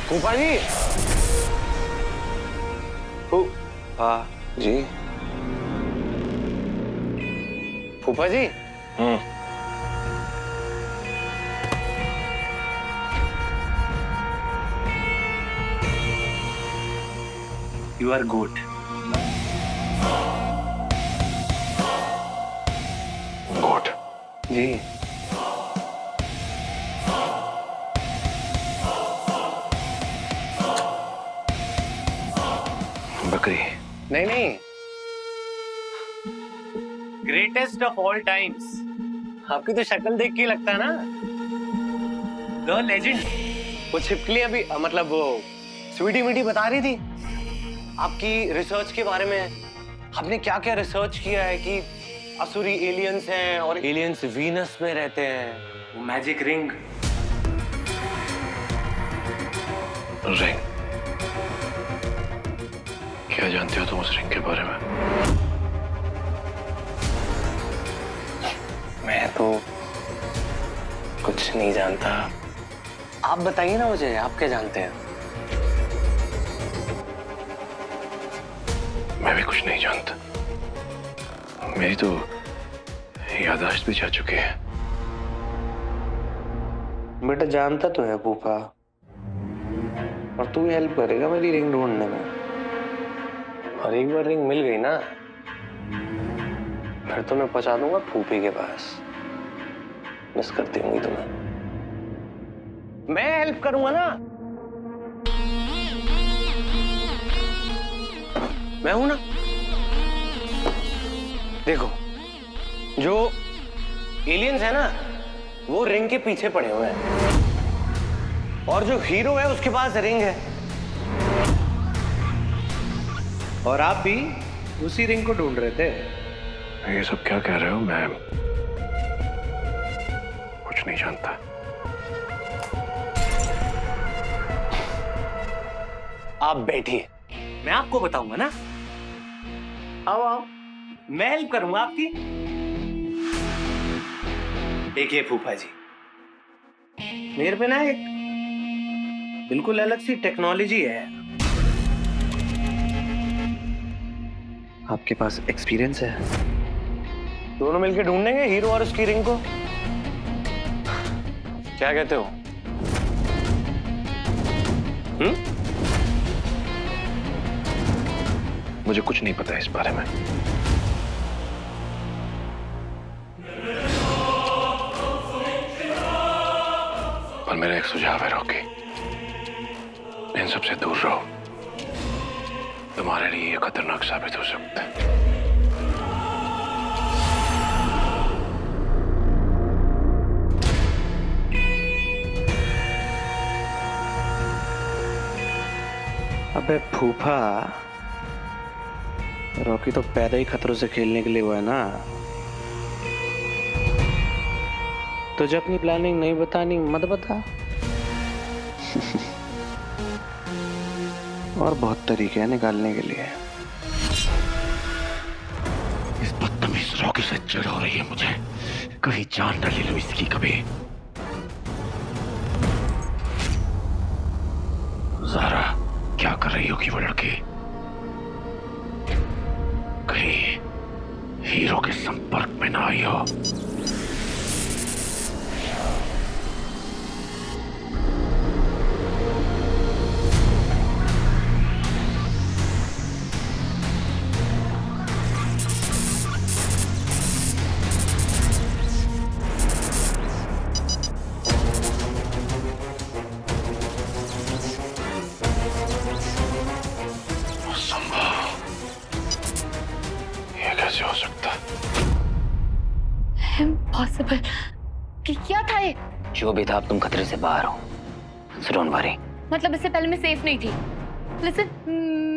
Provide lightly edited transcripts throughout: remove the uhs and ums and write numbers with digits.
फूफा जी। फूफा जी। फूफा जी। You are good. गुड जी। बकरी नहीं नहीं। Greatest of all times. आपकी तो शक्ल देख के लगता है ना। The legend. वो छिपकली अभी मतलब वो स्वीटी मीटी बता रही थी आपकी रिसर्च के बारे में। आपने क्या क्या रिसर्च किया है कि असुरी एलियंस हैं और एलियंस वीनस में रहते हैं। वो मैजिक रिंग। रिंग? क्या जानते हो तुम उस रिंग के बारे में? मैं तो कुछ नहीं जानता। आप बताइए ना मुझे, आप क्या जानते हैं? मैं भी कुछ नहीं जानता। मेरी तो याददाश्त भी जा चुकी है। बेटा जानता तो है फूफा, और तू हेल्प करेगा मेरी रिंग ढूंढने में। और एक बार रिंग मिल गई ना, फिर तो मैं पहुंचा दूंगा फूफी के पास। मिस करती होंगी तुम्हें। मैं हेल्प करूंगा ना, मैं हूं ना। देखो, जो एलियंस है ना, वो रिंग के पीछे पड़े हुए हैं, और जो हीरो है उसके पास रिंग है। और आप भी उसी रिंग को ढूंढ रहे थे। ये सब क्या कह रहे हो? मैं कुछ नहीं जानता। आप बैठिए, मैं आपको बताऊंगा ना। आओ आओ, मैं हेल्प करूंगा आपकी। देखिए फूफा जी, मेरे पे ना एक बिल्कुल अलग सी टेक्नोलॉजी है। आपके पास एक्सपीरियंस है? दोनों मिलकर ढूंढेंगे हीरो और उसकी रिंग को। क्या कहते हो? मुझे कुछ नहीं पता इस बारे में। पर मेरा एक सुझाव है रॉकी, इन सबसे दूर रहो। तुम्हारे लिए ये खतरनाक साबित हो सकता है। अबे फूफा, रॉकी तो पैदा ही खतरों से खेलने के लिए हुआ है ना। तुझे अपनी प्लानिंग नहीं बतानी, मत बता। और बहुत तरीके हैं निकालने के लिए। इस बदतमीज रॉकी से चिढ़ हो रही है मुझे। कहीं जान न ले लो इसकी कभी। ज़ारा, क्या कर रही होगी वो लड़की? कहीं हीरो के संपर्क में ना आई हो। कैसे हो सकता? इम्पॉसिबल। क्या था ये? जो भी था, अब तुम खतरे से बाहर हो। So don't worry. मतलब इससे पहले मैं सेफ नहीं थी। लिसन,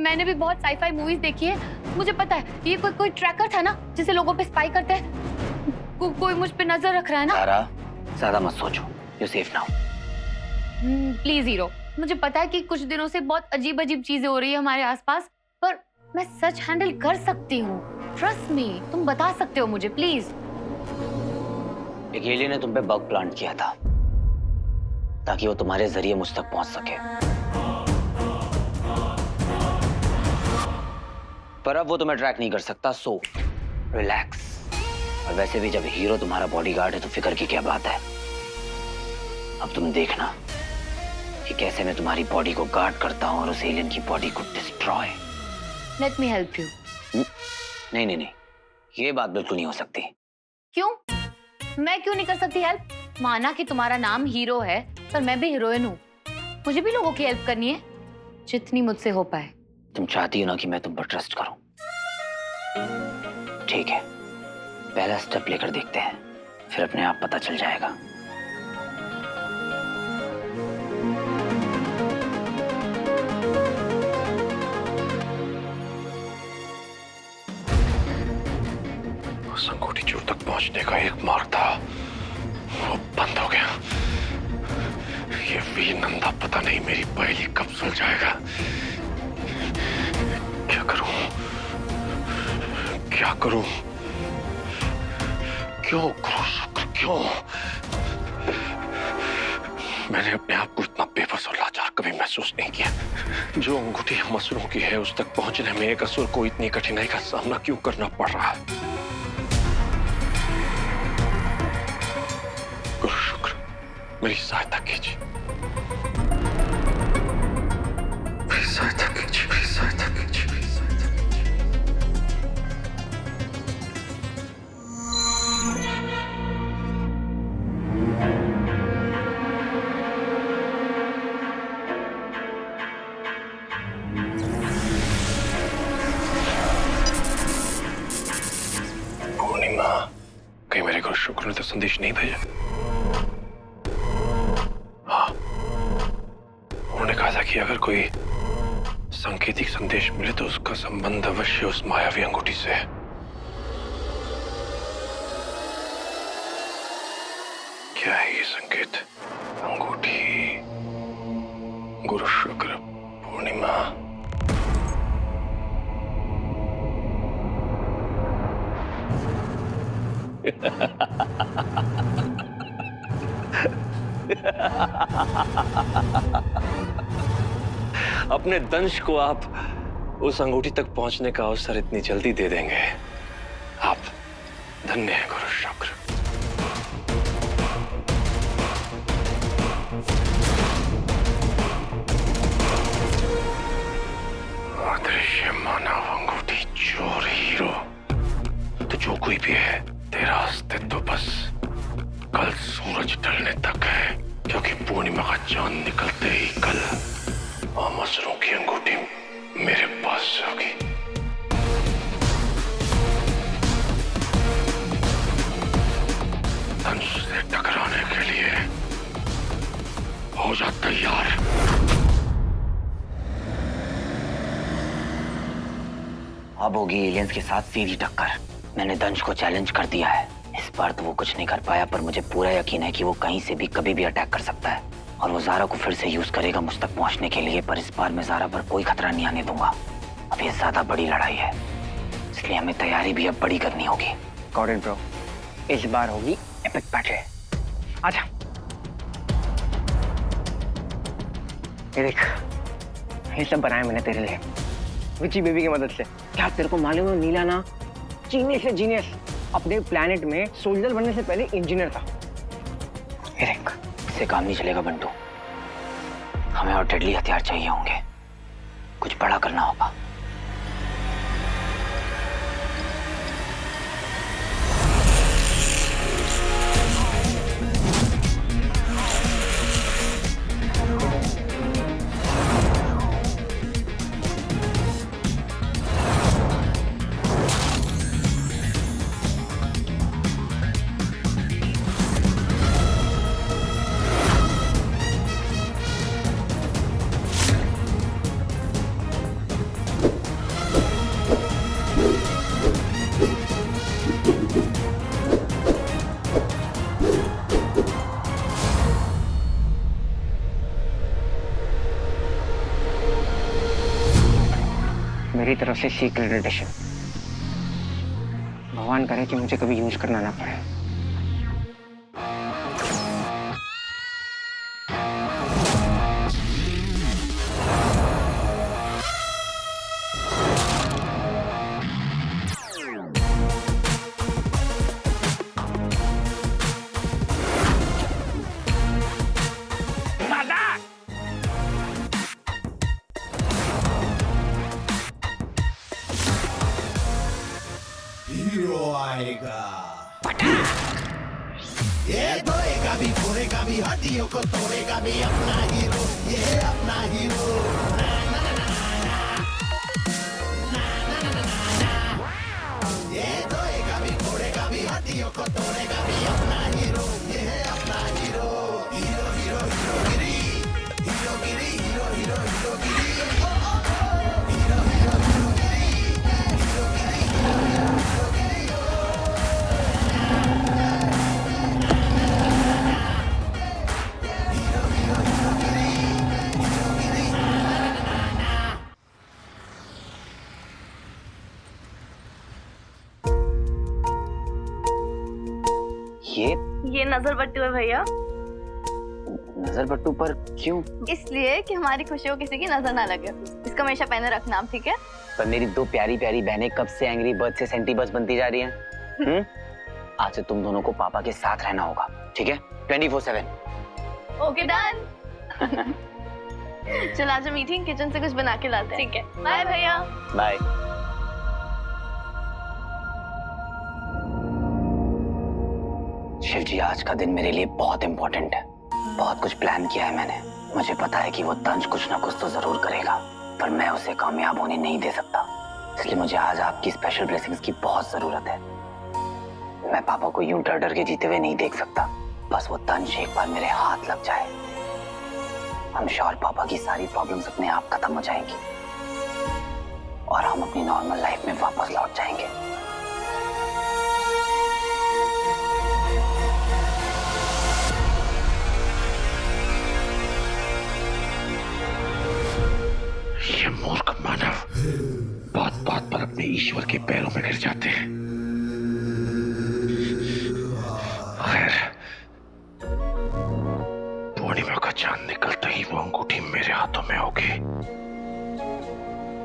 मैंने भी बहुत साई-फाई मूवीज देखी है। मुझे पता है ये कोई ट्रैकर था ना, जिसे लोगों पे स्पाई करते हैं। कोई मुझ पे नजर रख रहा है ना। सारा, ज्यादा मत सोचो। You safe now. Please hero, मुझे पता है कि कुछ दिनों से बहुत अजीब अजीब चीजें हो रही है हमारे आसपास, पर मैं सच हैंडल कर सकती हूँ। ट्रस्ट मी, तुम बता सकते हो मुझे, प्लीज। एक एलियन ने तुम पे बग प्लांट किया था ताकि वो तुम्हारे जरिए मुझ तक पहुंच सके। पर अब वो तुम्हें ट्रैक नहीं कर सकता, सो रिलैक्स। और वैसे भी जब हीरो तुम्हारा बॉडीगार्ड है तो फिक्र की क्या बात है। अब तुम देखना कि कैसे मैं तुम्हारी बॉडी को गार्ड करता हूँ और उस एलियन की बॉडी को destroy. Let me help you. नहीं नहीं नहीं, ये बात बिल्कुल नहीं हो सकती। क्यों? मैं क्यों नहीं कर सकती हेल्प? माना कि तुम्हारा नाम हीरो है, पर मैं भी हीरोइन हूँ। मुझे भी लोगों की हेल्प करनी है, जितनी मुझसे हो पाए। तुम चाहती हो ना कि मैं तुम पर ट्रस्ट करूं? ठीक है, पहला स्टेप लेकर देखते हैं, फिर अपने आप पता चल जाएगा। उस अंगूठी चोर तक पहुंचने का एक मार्ग था, वो बंद हो गया। ये वीर नंदा पता नहीं मेरी पहेली कब सुलझाएगा। क्या करूं? क्या करूं? क्यों करूं शुक्र, क्यों? मैंने अपने आप को इतना बेबस और लाचार कभी महसूस नहीं किया। जो अंगूठी हम असुरों की है, उस तक पहुंचने में एक असुर को इतनी कठिनाई का सामना क्यों करना पड़ रहा है? गुरु शुक्र, मेरी सहायता कीजिए, मेरी सहायता कीजिए, मेरी सहायता कीजिए, मेरी सहायता कीजिए। पूर्णिमा, कहीं मेरे गुरु शुक्र ने तो संदेश नहीं भेजा? हाँ, उन्होंने कहा था कि अगर कोई सांकेतिक संदेश मिले तो उसका संबंध अवश्य उस मायावी अंगूठी से है। क्या है ये संकेत? अंगूठी, गुरु शुक्र, पूर्णिमा। अपने दंश को आप उस अंगूठी तक पहुंचने का अवसर इतनी जल्दी दे देंगे। आप धन्य हैं गुरु शुक्र। अदृश्य मानव अंगूठी चोर हीरो, तो जो कोई भी है, तेरा अस्तित्व बस कल सूरज ढलने तक है, क्योंकि पूर्णिमा का चांद निकलते ही कल असुरों की अंगूठी मेरे पास होगी। दंश से टकराने के लिए हो जा तैयार। अब होगी एलियंस के साथ सीधी टक्कर। मैंने दंश को चैलेंज कर दिया है। इस बार तो वो कुछ नहीं कर पाया, पर मुझे पूरा यकीन है कि वो कहीं से भी कभी भी अटैक कर सकता है और वो ज़ारा को फिर से यूज करेगा मुझ तक पहुंचने के लिए। पर इस बार मैं ज़ारा पर कोई खतरा नहीं आने दूंगा। अब ये ज्यादा बड़ी लड़ाई है, इसलिए हमें तैयारी भी अब बड़ी करनी होगी। गॉट इट ब्रो, इस बार होगी एपिक बैटल। आजा। ये देख, ये सब बनाया मैंने तेरे लिए विची बेबी की मदद से। क्या तेरे को मालूम है नीला ना जीनियस है, जीनियस। अपने प्लेनेट में सोल्जर बनने से पहले इंजीनियर था। ये देख, इससे काम नहीं चलेगा बंटू, हमें और डेडली हथियार चाहिए होंगे। कुछ बड़ा करना होगा। मेरी तरफ से सीक्रेट एडिशन। भगवान करे कि मुझे कभी यूज करना ना पड़े। ये नजर बट्टू है भैया, नजर बट्टू पर क्यों? इसलिए कि हमारी खुशियों किसी की नजर ना लगे। इसको हमेशा पहने रखना आप, ठीक है? पर मेरी दो प्यारी प्यारी बहनें कब से एंग्री बर्ड से सेंटी बर्ड्स बनती जा रही हैं? आज से तुम दोनों को पापा के साथ रहना होगा, ठीक है? 24/7। Okay done. चल आज हम मीटिंग किचन से कुछ बना के लाते हैं। ठीक है, बाय भैया। बाय। शिव जी, आज का दिन मेरे लिए बहुत इंपॉर्टेंट है। बहुत कुछ प्लान किया है मैंने। मुझे पता है कि वो तंज कुछ ना कुछ तो जरूर करेगा, पर मैं उसे कामयाब होने नहीं दे सकता। इसलिए मुझे आज आपकी स्पेशल ब्लेसिंग्स की बहुत जरूरत है। मैं पापा को यूं डर डर के जीते हुए नहीं देख सकता। बस वो तंज एक बार मेरे हाथ लग जाए, I'm sure पापा की सारी प्रॉब्लम्स अपने आप खत्म हो जाएंगी और हम अपनी नॉर्मल लाइफ में वापस लौट जाएंगे। ये मूर्ख मानव बात बात पर अपने ईश्वर के पैरों में गिर जाते हैं। खैर, पूर्णिमा का चांद निकलते ही वो अंगूठी मेरे हाथों में होगी,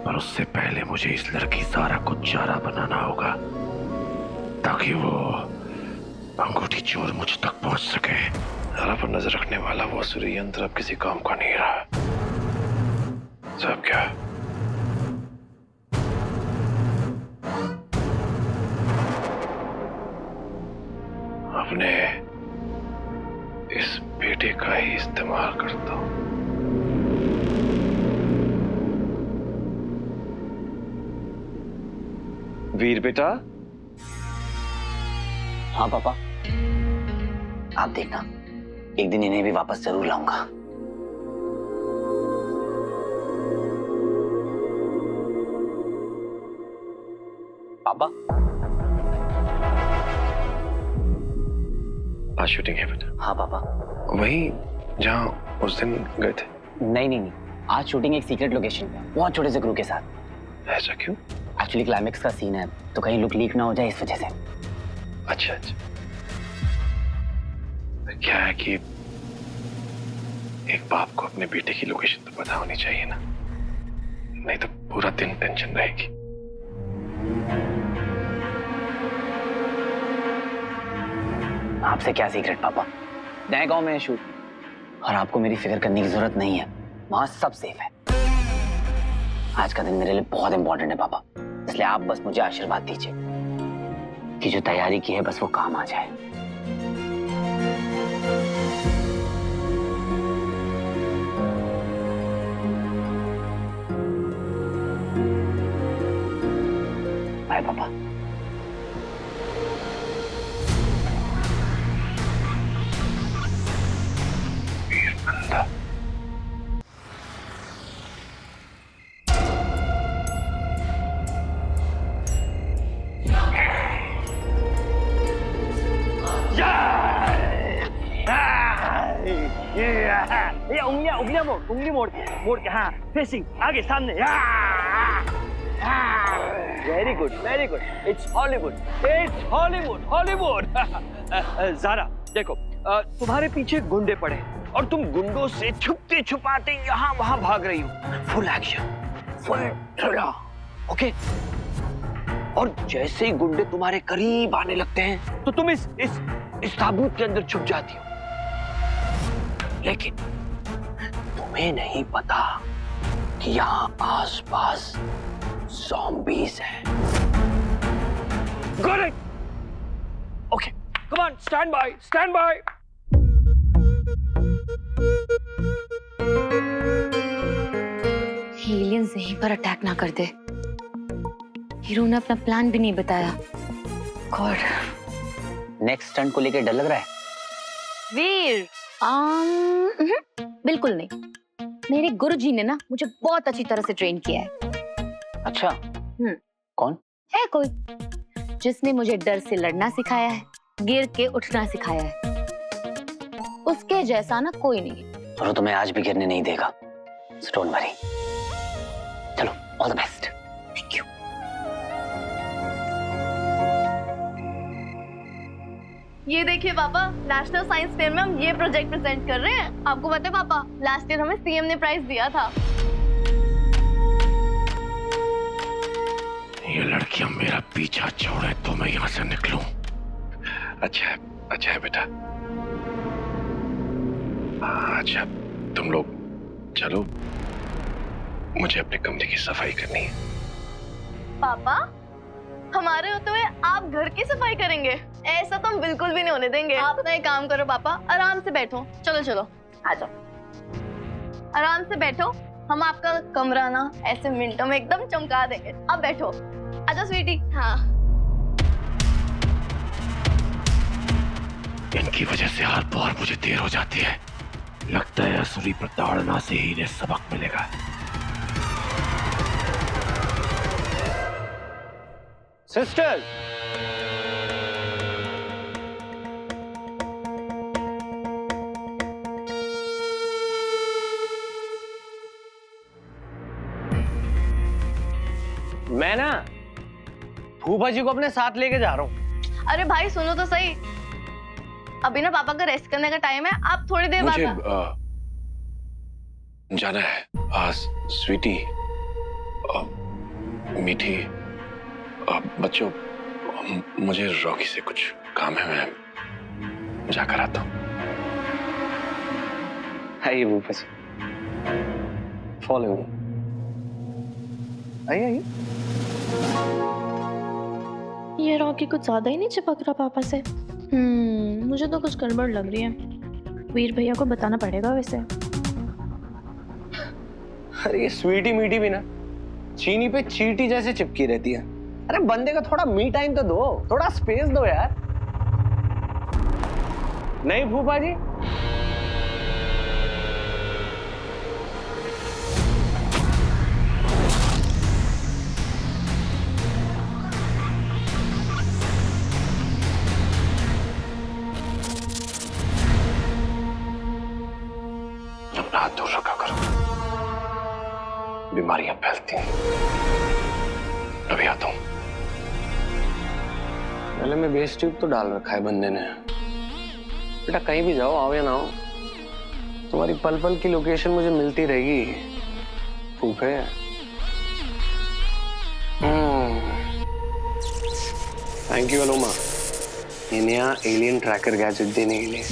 पर उससे पहले मुझे इस लड़की ज़ारा को चारा बनाना होगा ताकि वो अंगूठी चोर मुझ तक पहुंच सके। ज़ारा पर नजर रखने वाला वो असुरी यंत्र अब किसी काम का नहीं रहा। सब क्या अपने इस बेटे का ही इस्तेमाल करता हूं। वीर बेटा। हाँ पापा, आप देखना, एक दिन इन्हें भी वापस जरूर लाऊंगा। पापा, आज शूटिंग है बेटा? हाँ पापा। वही जहां उस दिन गए थे? नहीं नहीं नहीं, आज शूटिंग एक सीक्रेट लोकेशन पे, बहुत छोटे से क्रू के साथ। ऐसा क्यों? एक्चुअली क्लाइमेक्स का सीन है, तो कहीं लुक लीक ना हो जाए इस वजह से। अच्छा अच्छा। क्या है कि एक बाप को अपने बेटे की लोकेशन तो पता होनी चाहिए ना, नहीं तो पूरा दिन टेंशन रहेगी। आपसे क्या सीक्रेट पापा, नए गांव में है शूट और आपको मेरी फिक्र करने की जरूरत नहीं है, वहां सब सेफ है। आज का दिन मेरे लिए बहुत इंपॉर्टेंट है पापा, इसलिए आप बस मुझे आशीर्वाद दीजिए कि जो तैयारी की है बस वो काम आ जाए। बाय पापा। ये उंगलियां मोड़ के, हाँ फेसिंग आगे सामने। Very good, it's Hollywood. ज़ारा देखो, तुम्हारे पीछे गुंडे पड़े और तुम गुंडों से छुपते छुपाते यहाँ वहां भाग रही हो। Full action, full thriller, okay? और जैसे ही गुंडे तुम्हारे करीब आने लगते हैं तो तुम इस ताबूत के अंदर छुप जाती हो, लेकिन तुम्हें नहीं पता कि यहाँ आसपास ज़ॉम्बीज़ हैं। Got it? Okay, come on, stand by. यहीं पर अटैक ना कर दे। हीरो ने अपना प्लान भी नहीं बताया। गॉड। नेक्स्ट स्टंट को लेकर डर लग रहा है? वीर, बिल्कुल नहीं। मेरे गुरुजी ने ना मुझे बहुत अच्छी तरह से ट्रेन किया है। अच्छा। कौन है कोई जिसने मुझे डर से लड़ना सिखाया है, गिर के उठना सिखाया है। उसके जैसा ना कोई नहीं। और वो तुम्हें आज भी गिरने नहीं देगा। So don't worry. चलो, all the best. Thank you. ये देखिए पापा, नेशनल साइंस फेयर में हम ये प्रोजेक्ट प्रेजेंट कर रहे हैं। आपको पता है पापा, लास्ट ईयर हमें सीएम ने प्राइज दिया था। ये लड़कियां मेरा पीछा छोड़े तो मैं यहाँ से निकलूं। अच्छा है बेटा। अच्छा, तुम लोग चलो, मुझे अपने कमरे की सफाई करनी है। पापा, हमारे होते हुए आप घर की सफाई करेंगे? ऐसा तो हम बिल्कुल भी नहीं होने देंगे। आप ना एक काम करो पापा, आराम से बैठो। चलो आ जाओ, आराम से बैठो। हम आपका कमरा ना ऐसे मिनटों में एकदम चमका देंगे। अब बैठो, आजा स्वीटी। हाँ, इनकी वजह से हर बार मुझे देर हो जाती है। लगता है असुरी पर दौड़ना से ही इन्हें सबक मिलेगा। सिस्टर, मैं ना फूफा जी को अपने साथ लेके जा रहा हूँ। अरे भाई सुनो तो सही, अभी ना पापा का रेस्ट करने का टाइम है। आप थोड़ी देर बाद जाना है। स्वीटी, मीठी, बच्चों, मुझे रॉकी से कुछ काम है, मैं जाकर आता हूँ। आइए फूफा जी, फॉलो। आइए। ये रॉकी कुछ ज्यादा ही नहीं चिपक रहा पापा से। मुझे तो कुछ गड़बड़ लग रही है। वीर भैया को बताना पड़ेगा वैसे। अरे ये स्वीटी मीठी भी ना चीनी पे चींटी जैसे चिपकी रहती है। अरे बंदे को थोड़ा मी टाइम तो दो, थोड़ा स्पेस दो यार। नहीं फूफा जी? अपना हाथ दूर रखा करो, बीमारियां फैलती हैं। अभी आता हूं। गले में बेस ट्यूब तो डाल रखा है बंदे ने। बेटा कहीं भी जाओ, आओ या ना आओ, तुम्हारी पल पल की लोकेशन मुझे मिलती रहेगी फूफे। थैंक यू अलोमा, ये नया एलियन ट्रैकर गैजेट देने के लिए।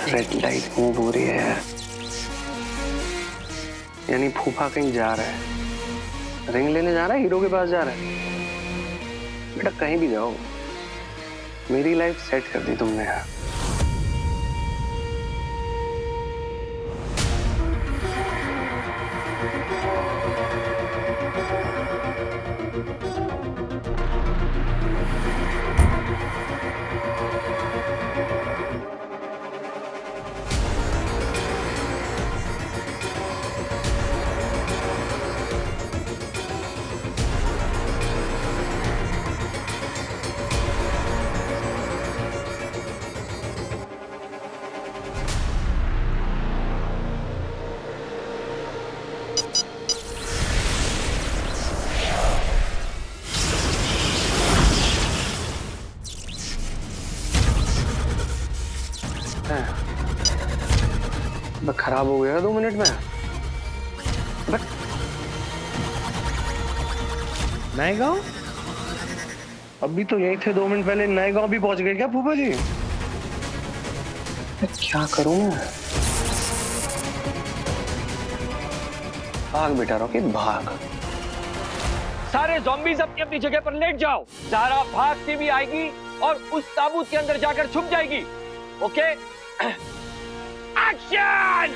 रेड लाइट मूव हो रही है, यानी फूफा कहीं जा रहा है, रिंग लेने जा रहा है, हीरो के पास जा रहा है। बेटा कहीं भी जाओ, मेरी लाइफ सेट कर दी तुमने यार। खराब हो गया 2 मिनट में। नए गांव? अभी तो यही थे 2 मिनट पहले, नए गांव भी पहुंच गए क्या फूफा जी? क्या करूं मैं? भाग बेटा रॉकी, भाग। सारे ज़ॉम्बीज़ अपनी अपनी जगह पर लेट जाओ। ज़ारा भागती भी आएगी और उस ताबूत के अंदर जाकर छुप जाएगी। ओके? एक्शन!